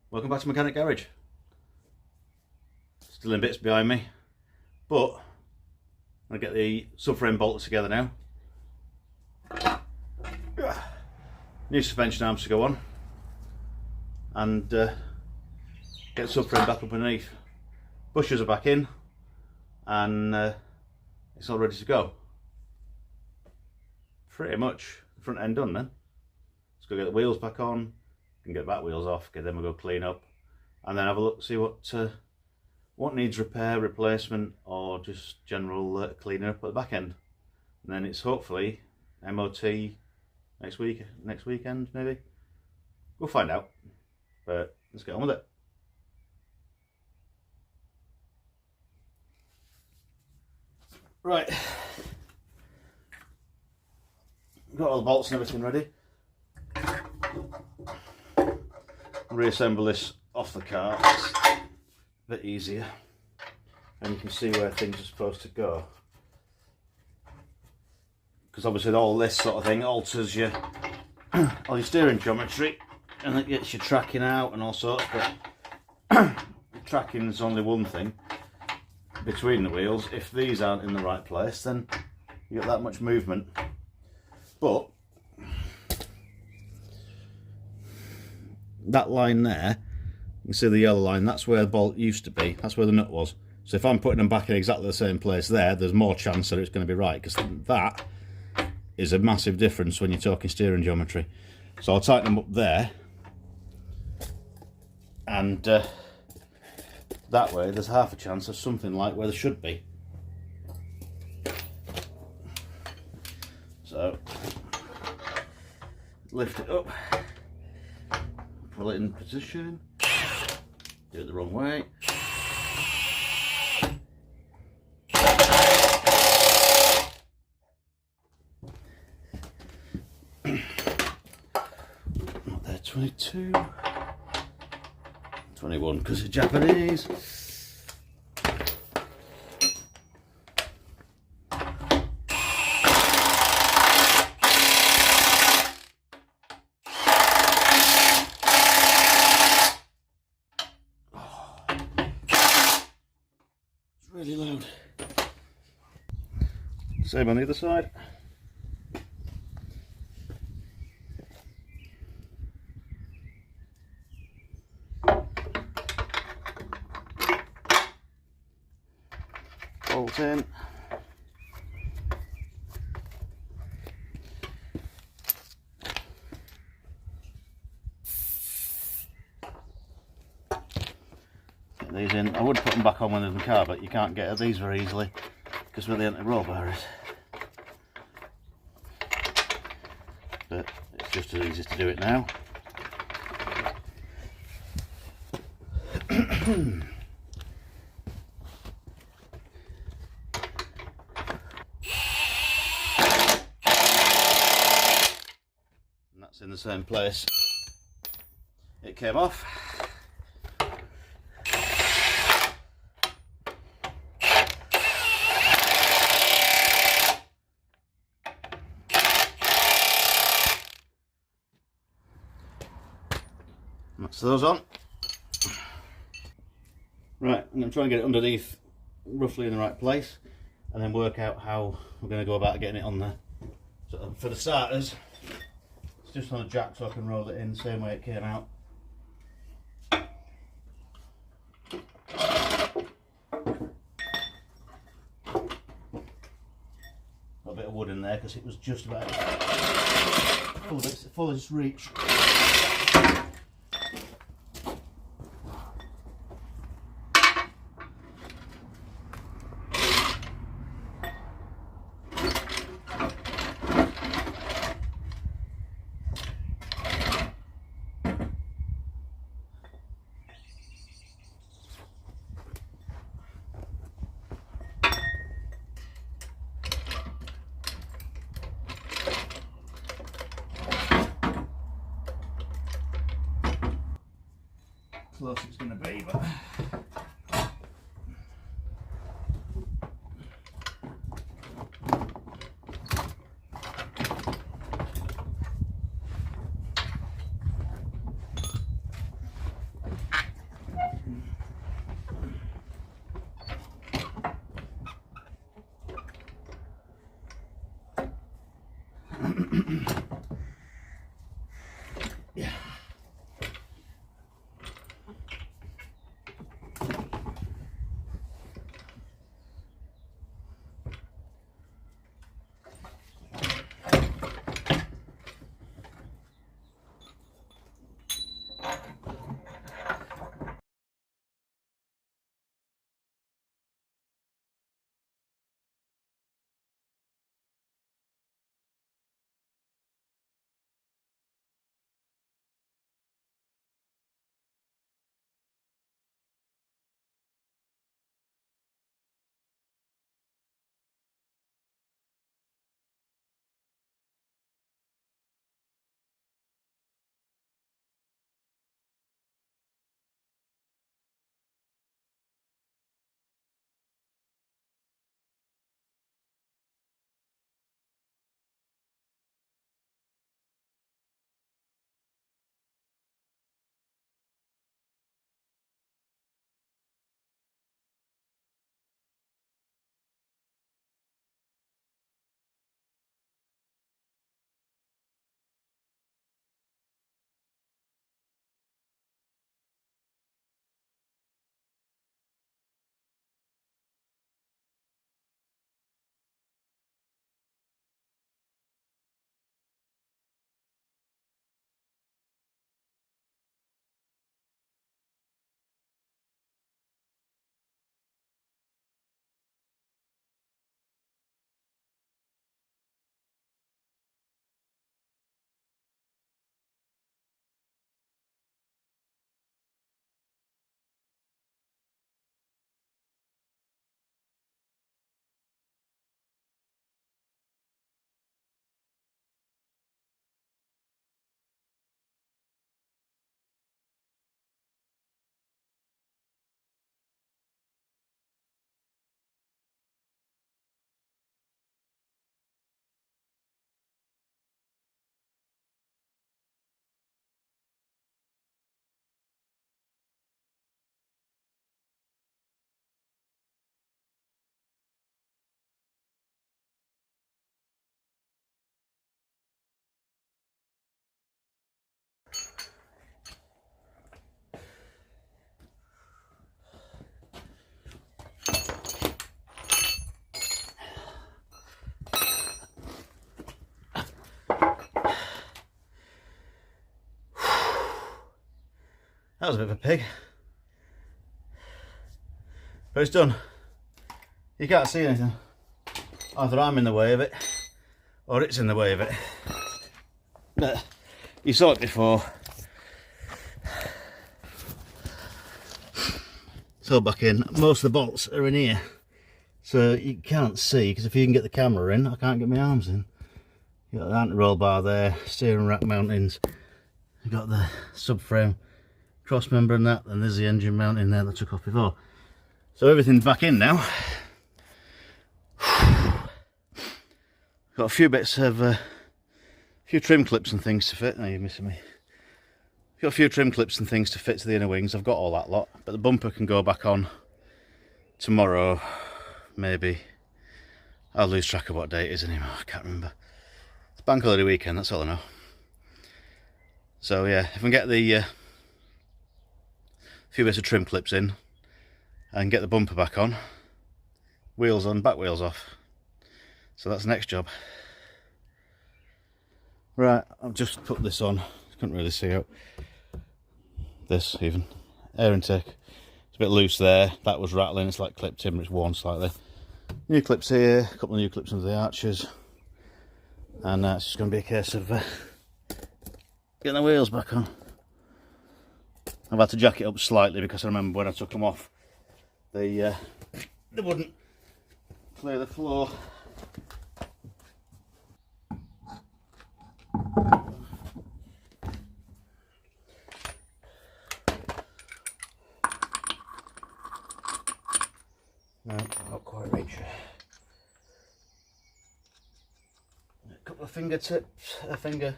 Welcome back to Mechanic Garage. Still in bits behind me, but I'm going to get the subframe bolted together now. New suspension arms to go on, and get the subframe back up underneath. Bushers are back in, and it's all ready to go. Pretty much the front end done then. Let's go get the wheels back on, and get back wheels off, get them, we'll go clean up, and then have a look, see what needs repair, replacement, or just general cleaning up at the back end. And then it's hopefully MOT next weekend maybe. We'll find out, but let's get on with it. Right, got all the bolts and everything ready. Reassemble this off the car, it's a bit easier, and you can see where things are supposed to go, because obviously all this sort of thing alters your all your steering geometry, and it gets your tracking out and all sorts. But tracking is only one thing between the wheels. If these aren't in the right place, then you get that much movement. But that line there, you can see the yellow line, that's where the bolt used to be, that's where the nut was. So if I'm putting them back in exactly the same place there's more chance that it's going to be right, because that is a massive difference when you're talking steering geometry. So I'll tighten them up there, and that way there's half a chance of something like where they should be. So lift it up, pull it in position, do it the wrong way. Not there, 22, 21 because it's Japanese. Really loud. Same on the other side. Bolt in. These in. I would put them back on when they're in the car, but you can't get at these very easily because where the anti-roll bar is. But it's just as easy to do it now. And that's in the same place it came off. That's those on. Right, I'm going to try and get it underneath roughly in the right place, and then work out how we're going to go about getting it on there. So for the starters, it's just on a jack so I can roll it in the same way it came out. Got a bit of wood in there because it was just about full of its reach. Close it's going to be, but Yeah. That was a bit of a pig, but it's done. You can't see anything. Either I'm in the way of it or it's in the way of it. But you saw it before. So back in, most of the bolts are in here, so you can't see, because if you can get the camera in, I can't get my arms in. You've got the anti-roll bar there, steering rack mountings, you've got the subframe cross member and that, and there's the engine mounting there that I took off before. So everything's back in now. Got a few bits of, a few trim clips and things to fit. Now you're missing me. Got a few trim clips and things to fit to the inner wings. I've got all that lot, but the bumper can go back on tomorrow, maybe. I'll lose track of what day it is anymore, I can't remember. It's bank holiday weekend, that's all I know. So yeah, if I can get the few bits of trim clips in and get the bumper back on, wheels on, back wheels off. So that's the next job. Right, I've just put this on. Couldn't really see out this even. Air intake. It's a bit loose there. That was rattling. It's like clipped in, but it's worn slightly. New clips here. A couple of new clips under the arches. And it's just going to be a case of getting the wheels back on. I've had to jack it up slightly because I remember when I took them off, they wouldn't clear the floor. No, not quite reach. A couple of fingertips, a finger,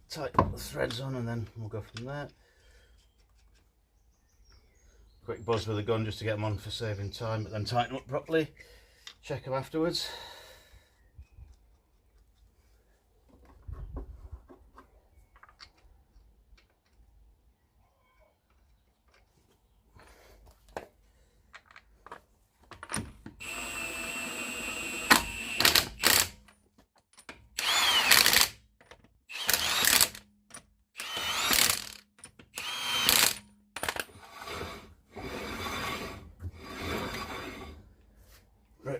tighten the threads on, and then we'll go from there. Quick buzz with the gun just to get them on for saving time, but then tighten them up properly, check them afterwards.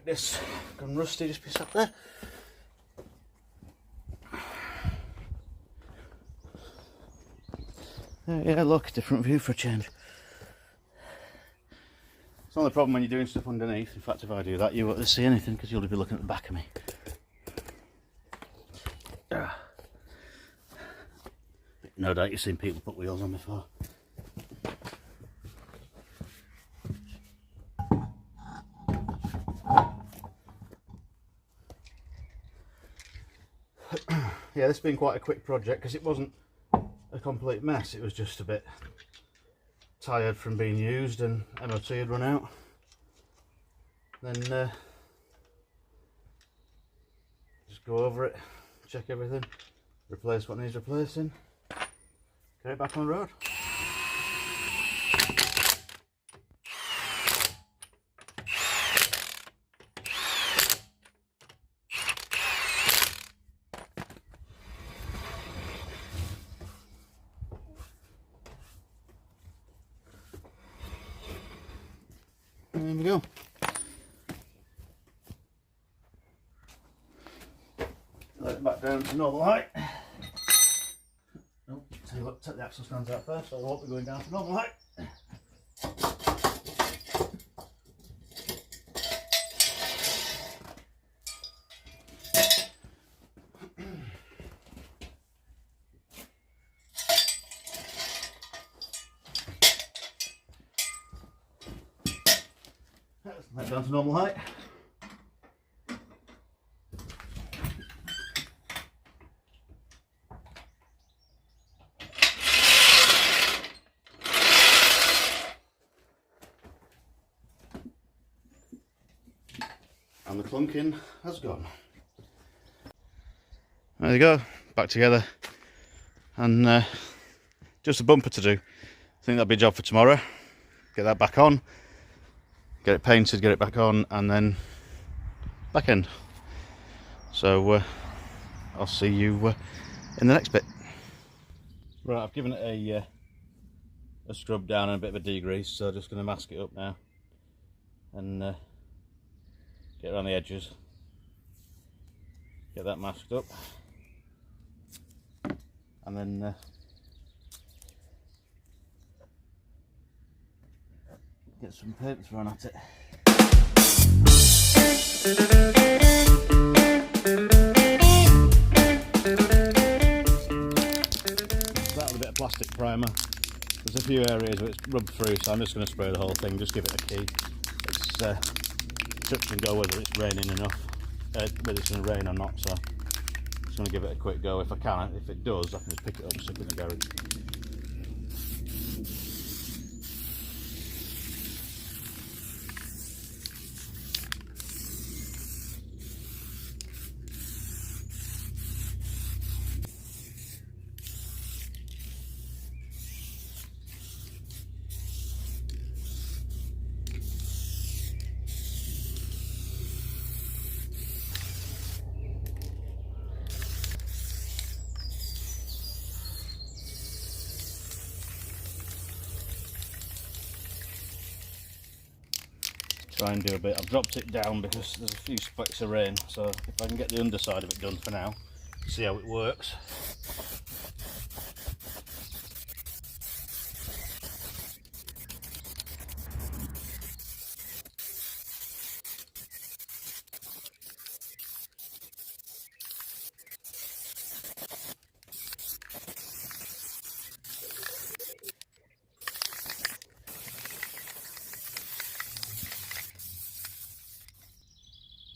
like this gone rusty, just be sat there. Yeah, look, different view for a change. It's not the problem when you're doing stuff underneath. In fact, if I do that, you won't see anything because you'll be looking at the back of me. No doubt you've seen people put wheels on before. Yeah, this has been quite a quick project because it wasn't a complete mess. It was just a bit tired from being used and MOT had run out. Then just go over it, check everything, replace what needs replacing, get it back on the road. There we go. Let it back down to normal height. Oh, tell you what, take the axle stands out first, so I won't be going down to normal height. Let it down to normal height. And the clunking has gone. There you go, back together. And just a bumper to do. I think that'll be a job for tomorrow. Get that back on. Get it painted, get it back on, and then back end. So I'll see you in the next bit. Right, I've given it a scrub down and a bit of a degrease, so I'm just going to mask it up now and get around the edges, get that masked up, and then get some paint thrown at it. That with a bit of plastic primer. There's a few areas where it's rubbed through, so I'm just going to spray the whole thing, just give it a key. It's touch and go whether it's raining enough, whether it's going to rain or not, so I'm just going to give it a quick go if I can. If it does, I can just pick it up and stick it in the garage. Try and do a bit. I've dropped it down because there's a few specks of rain, so if I can get the underside of it done for now, see how it works.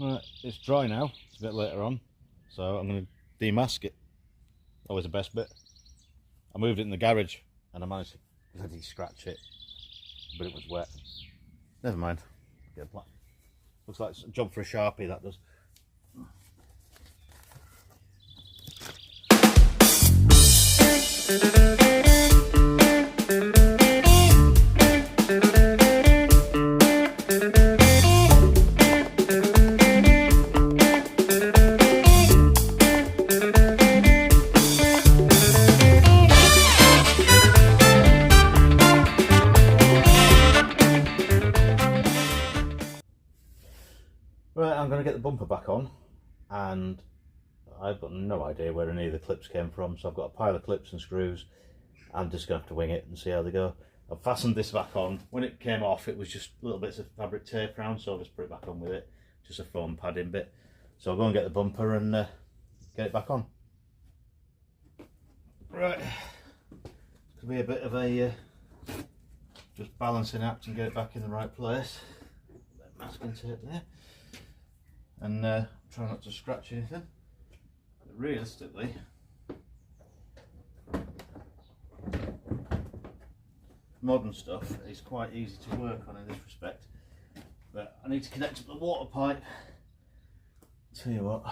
Right, it's dry now, it's a bit later on, so I'm going to demask it. Always the best bit. I moved it in the garage and I managed to bloody scratch it, but it was wet. Never mind. Get a plan. Looks like it's a job for a Sharpie, that does. Right, I'm going to get the bumper back on, and I've got no idea where any of the clips came from, so I've got a pile of clips and screws. I'm just going to have to wing it and see how they go. I've fastened this back on. When it came off, it was just little bits of fabric tape around, so I'll just put it back on with it. Just a foam padding bit. So I'll go and get the bumper and get it back on. Right, it's going to be a bit of a just balancing act and get it back in the right place. Masking tape there. And try not to scratch anything. But realistically, modern stuff is quite easy to work on in this respect. But I need to connect up the water pipe. Tell you what.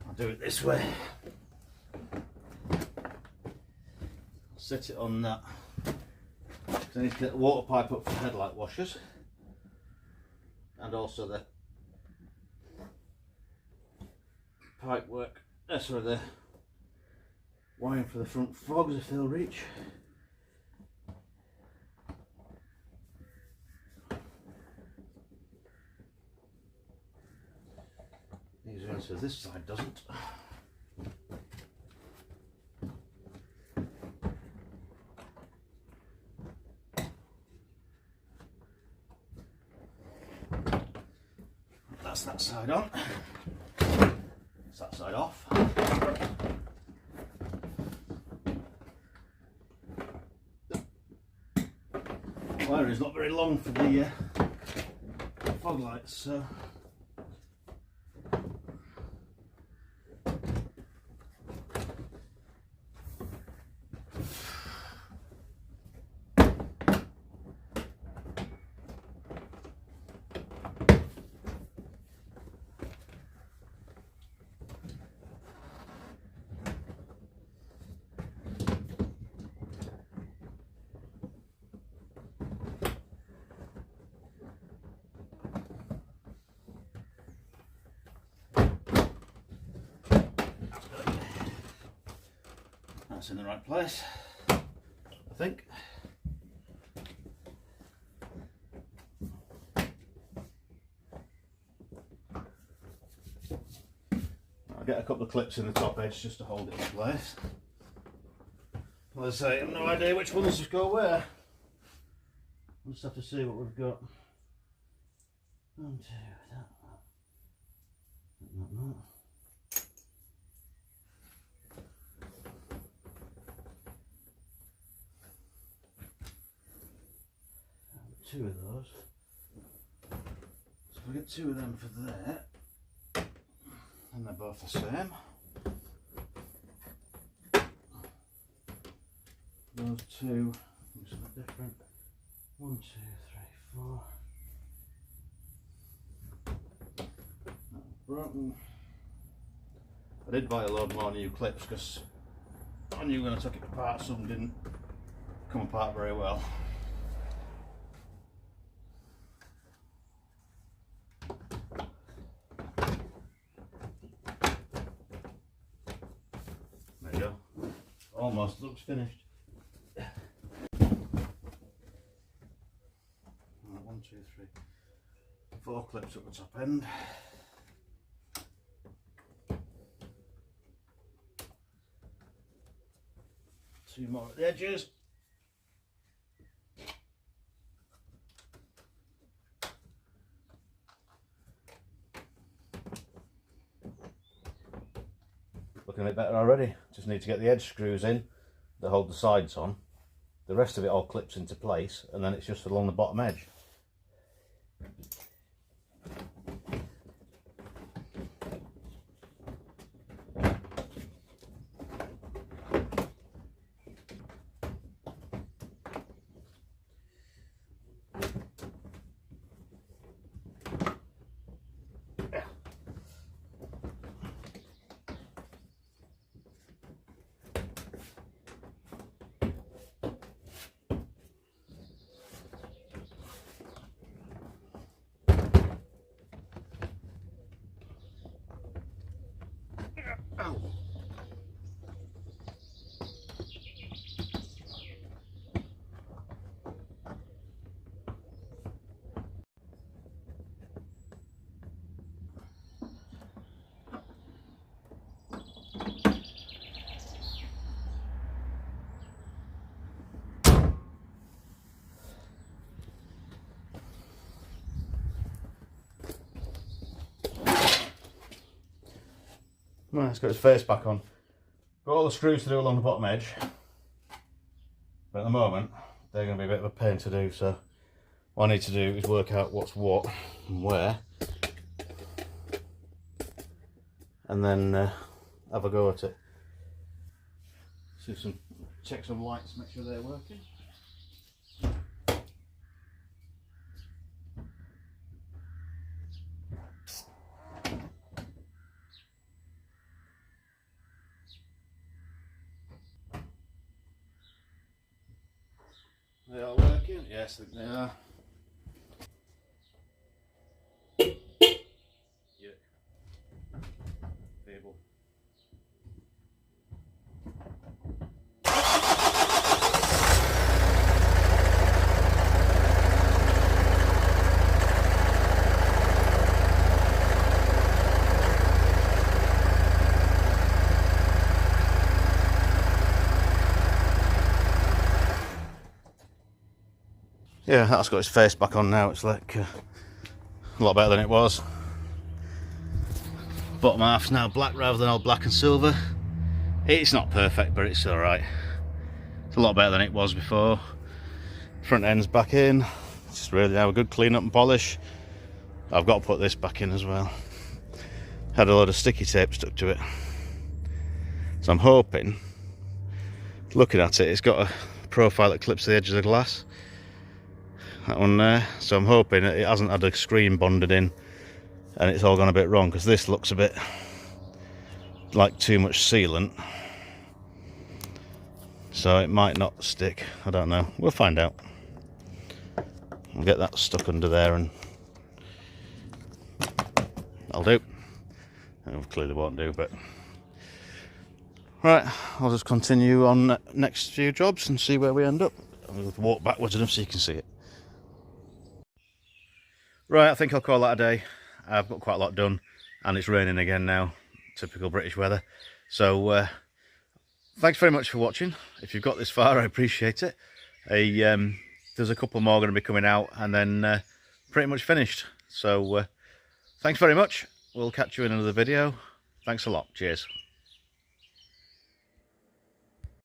I'll do it this way. I'll set it on that. I need to get the water pipe up for headlight washers, and also the pipe work. Sorry, the wiring for the front fogs if they'll reach. These ones, so this side doesn't. That's that side on. That's that side off. The wire is not very long for the fog lights, so that's in the right place, I think. I'll get a couple of clips in the top edge just to hold it in place. Well, as I say, I have no idea which ones just go where. We'll just have to see what we've got. 1, 2, that. Two of those. So we'll get two of them for there. And they're both the same. Those two looks a bit different. 1, 2, 3, 4. That's broken. I did buy a load more new clips because I knew when I took it apart some didn't come apart very well. There you go. Almost looks finished. 1, 2, 3, 4 clips at the top end. Two more at the edges. Looking a bit better already. Just need to get the edge screws in that hold the sides on. The rest of it all clips into place, and then it's just along the bottom edge. Well, it's got its face back on. Got all the screws to do along the bottom edge, but at the moment they're going to be a bit of a pain to do, so what I need to do is work out what's what and where, and then have a go at it. Check some lights, make sure they're working. They are working? Yes, I think they are. Yeah. Cable. Yeah, that's got its face back on now. It's like a lot better than it was. Bottom half's now black rather than all black and silver. It's not perfect, but it's alright. It's a lot better than it was before. Front end's back in. Just really have a good clean up and polish. I've got to put this back in as well. Had a load of sticky tape stuck to it. So I'm hoping, looking at it, it's got a profile that clips to the edge of the glass. That one there. So I'm hoping it hasn't had a screen bonded in and it's all gone a bit wrong, because this looks a bit like too much sealant. So it might not stick. I don't know. We'll find out. I'll get that stuck under there and that'll do. It clearly won't do, but right, I'll just continue on next few jobs and see where we end up. I'll walk backwards enough so you can see it. Right, I think I'll call that a day. I've got quite a lot done and it's raining again now. Typical British weather. So thanks very much for watching. If you've got this far, I appreciate it. There's a couple more going to be coming out and then pretty much finished. So thanks very much. We'll catch you in another video. Thanks a lot. Cheers.